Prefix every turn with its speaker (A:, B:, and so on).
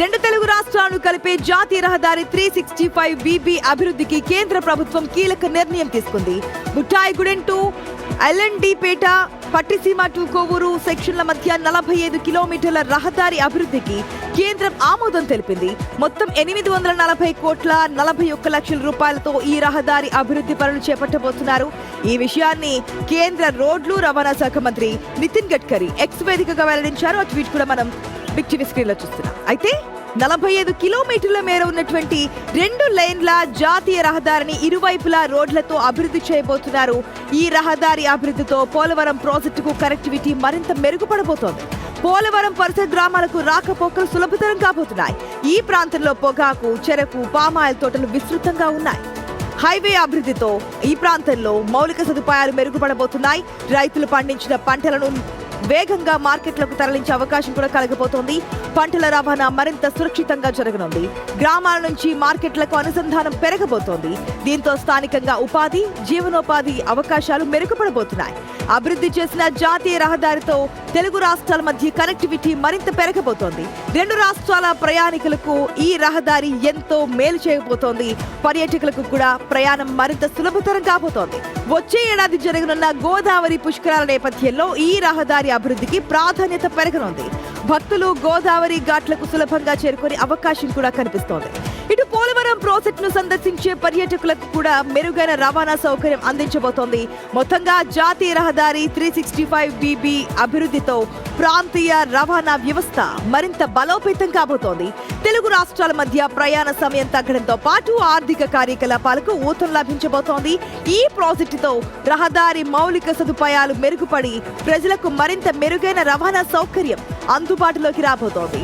A: రెండు తెలుగు రాష్ట్రాలను కలిపే జాతీయ రహదారి 365 బీబీ అభివృద్ధికి కేంద్ర ప్రభుత్వం కీలక నిర్ణయం తీసుకుంది. బుట్టాయిగూడెం టు ఎల్ఎన్డిపేట, పట్టిసీమ టు కోవూరు సెక్షన్ల మధ్య 45 కిలోమీటర్ల రహదారి అభివృద్ధికి కేంద్రం ఆమోదం తెలిపింది. మొత్తం 840 కోట్ల 41 లక్షల రూపాయలతో ఈ రహదారి అభివృద్ధి పనులు చేపట్టబోతున్నారు. ఈ విషయాన్ని కేంద్ర రోడ్లు రవాణా శాఖ మంత్రి నితిన్ గడ్కరీ ఎక్స్ వేదికగా వెల్లడించారు. ఆ ట్వీట్ కూడా మనం బిగ్ టీవీ స్క్రీన్ లో చూస్తున్నాం. అయితే 45 కిలోమీటర్ల మేర ఉన్నటువంటి 2 లేన్ల జాతీయ రహదారిని ఇరువైపులా రోడ్లతో అభివృద్ధి చేయబోతున్నారు. ఈ రహదారి అభివృద్ధితో పోలవరం ప్రాజెక్టుకు కనెక్టివిటీ మరింత మెరుగుపడబోతోంది. పోలవరం పరిసర గ్రామాలకు రాకపోకలు సులభతరం కాబోతున్నాయి. ఈ ప్రాంతంలో పొగాకు, చెరకు, పామాయిల్ తోటలు విస్తృతంగా ఉన్నాయి. హైవే అభివృద్ధితో ఈ ప్రాంతంలో మౌలిక సదుపాయాలు మెరుగుపడబోతున్నాయి. రైతులు పండించిన పంటలను వేగంగా మార్కెట్లకు తరలించే అవకాశం కూడా కలగబోతోంది. పంటల రవాణా మరింత సురక్షితంగా జరగనుంది. గ్రామాల నుంచి మార్కెట్లకు అనుసంధానం పెరగబోతోంది. దీంతో స్థానికంగా ఉపాధి, జీవనోపాధి అవకాశాలు మెరుగుపడబోతున్నాయి. అభివృద్ధి చేసిన జాతీయ రహదారితో తెలుగు రాష్ట్రాల మధ్య కనెక్టివిటీ మరింత పెరగబోతోంది. 2 రాష్ట్రాల ప్రయాణికులకు ఈ రహదారి ఎంతో మేలు చేయబోతోంది. పర్యాటకులకు కూడా ప్రయాణం మరింత సులభతరం కాబోతోంది. వచ్చే ఏడాది జరగనున్న గోదావరి పుష్కరాల నేపథ్యంలో ఈ రహదారి అభివృద్ధికి ప్రాధాన్యత పెరగనుంది. భక్తులు గోదావరి ఘాట్లకు సులభంగా చేరుకునే అవకాశం కూడా కనిపిస్తోంది. ఇటు పోలవరం ప్రాజెక్టును సందర్శించే పర్యాటకులకు కూడా మెరుగైన రవాణా సౌకర్యం అందించబోతోంది. మొత్తంగా జాతీయ రహదారి 365 బీబీ అభివృద్ధితో ప్రాంతీయ రవాణా వ్యవస్థ మరింత బలోపేతం కాబోతోంది. తెలుగు రాష్ట్రాల మధ్య ప్రయాణ సమయం తగ్గడంతో పాటు ఆర్థిక కార్యకలాపాలకు ఊతం లభించబోతోంది. ఈ ప్రాజెక్టుతో రహదారి మౌలిక సదుపాయాలు మెరుగుపడి ప్రజలకు మరింత మెరుగైన రవాణా సౌకర్యం అందుబాటులోకి రాబోతోంది.